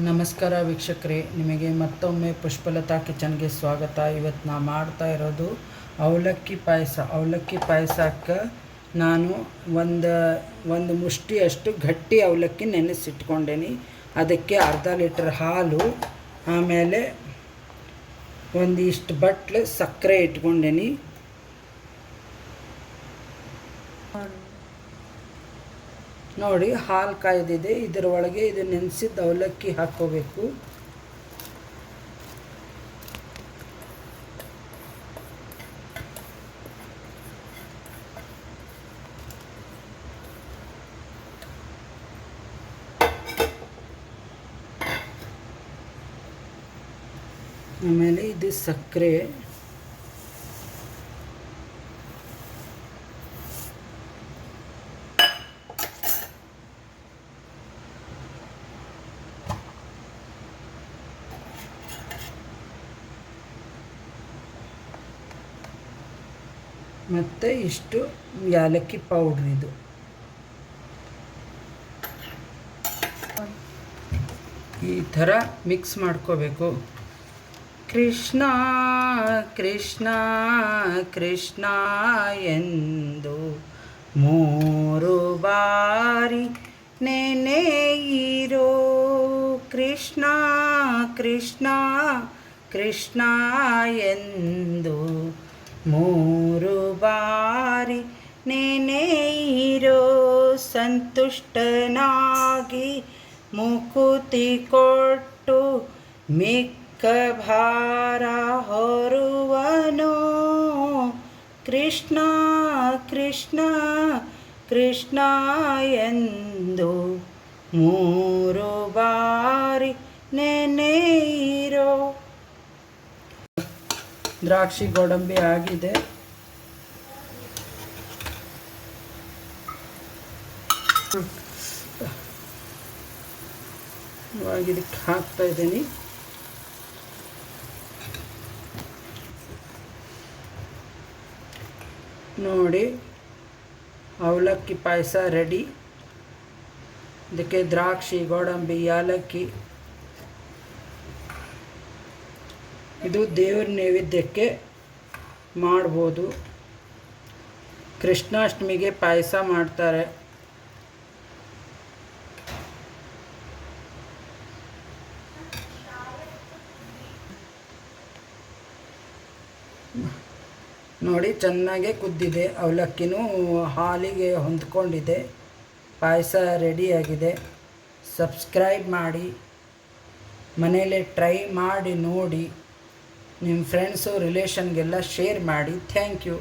ನಮಸ್ಕಾರ ವೀಕ್ಷಕರೇ, ನಿಮಗೆ ಮತ್ತೊಮ್ಮೆ ಪುಷ್ಪಲತಾ ಕಿಚನ್ಗೆ ಸ್ವಾಗತ. ಇವತ್ತು ನಾ ಮಾಡ್ತಾ ಇರೋದು ಅವಲಕ್ಕಿ ಪಾಯಸ. ಅವಲಕ್ಕಿ ಪಾಯಸಕ್ಕೆ ನಾನು ಒಂದು ಮುಷ್ಟಿಯಷ್ಟು ಗಟ್ಟಿ ಅವಲಕ್ಕಿ ನೆನೆಸಿಟ್ಕೊಂಡೇನಿ. ಅದಕ್ಕೆ ಅರ್ಧ ಲೀಟರ್ ಹಾಲು, ಆಮೇಲೆ ಒಂದಿಷ್ಟು ಬಟ್ಲು ಸಕ್ಕರೆ ಇಟ್ಕೊಂಡೇನಿ. ನೋಡಿ, ಹಾಲು ಕಾಯ್ದಿದೆ. ಇದರ ಒಳಗೆ ಇದು ನೆನೆಸಿದ ಅವಲಕ್ಕಿ ಹಾಕ್ಕೋಬೇಕು. ಆಮೇಲೆ ಇದು ಸಕ್ಕರೆ, ಮತ್ತು ಇಷ್ಟು ಏಲಕ್ಕಿ ಪೌಡ್ರ್. ಇದು ಈ ಥರ ಮಿಕ್ಸ್ ಮಾಡ್ಕೋಬೇಕು. ಕೃಷ್ಣ ಕೃಷ್ಣ ಕೃಷ್ಣ ಎಂದು 3 ಬಾರಿ ನೆನೆಯಿರೋ. ಕೃಷ್ಣ ಕೃಷ್ಣ ಕೃಷ್ಣ ಎಂದು 3 ಬಾರಿ ನೆನೆಯಿರೋ. ಸಂತುಷ್ಟನಾಗಿ ಮುಕುತಿ ಕೊಟ್ಟು ಮಿಕ್ಕ ಭಾರ ಹೊರುವನೋ. ಕೃಷ್ಣ ಕೃಷ್ಣ ಕೃಷ್ಣ ಎಂದು 3 ಬಾರಿ ನೆನೆಯಿರೋ. ದ್ರಾಕ್ಷಿ ಗೋಡಂಬಿ ಆಗಿದೆ. ಇವಾಗ ಇದಕ್ಕೆ ಹಾಕ್ತಾ ಇದ್ದೀನಿ. ನೋಡಿ, ಅವಲಕ್ಕಿ ಪಾಯಸ ರೆಡಿ. ಇದಕ್ಕೆ ದ್ರಾಕ್ಷಿ, ಗೋಡಂಬಿ, ಏಲಕ್ಕಿ, ಇದು ದೇವ್ರ ನೈವೇದ್ಯಕ್ಕೆ ಮಾಡ್ಬೋದು. ಕೃಷ್ಣಾಷ್ಟಮಿಗೆ ಪಾಯಸ ಮಾಡ್ತಾರೆ. ನೋಡಿ, ಚೆನ್ನಾಗೇ ಕುದ್ದಿದೆ. ಅವಲಕ್ಕಿನೂ ಹಾಲಿಗೆ ಹೊಂದ್ಕೊಂಡಿದೆ. ಪಾಯಸ ರೆಡಿಯಾಗಿದೆ. ಸಬ್ಸ್ಕ್ರೈಬ್ ಮಾಡಿ, ಮನೇಲೆ ಟ್ರೈ ಮಾಡಿ ನೋಡಿ. ನಿಮ್ಮ ಫ್ರೆಂಡ್ಸು ರಿಲೇಷನ್ಗೆಲ್ಲ ಶೇರ್ ಮಾಡಿ. Thank you.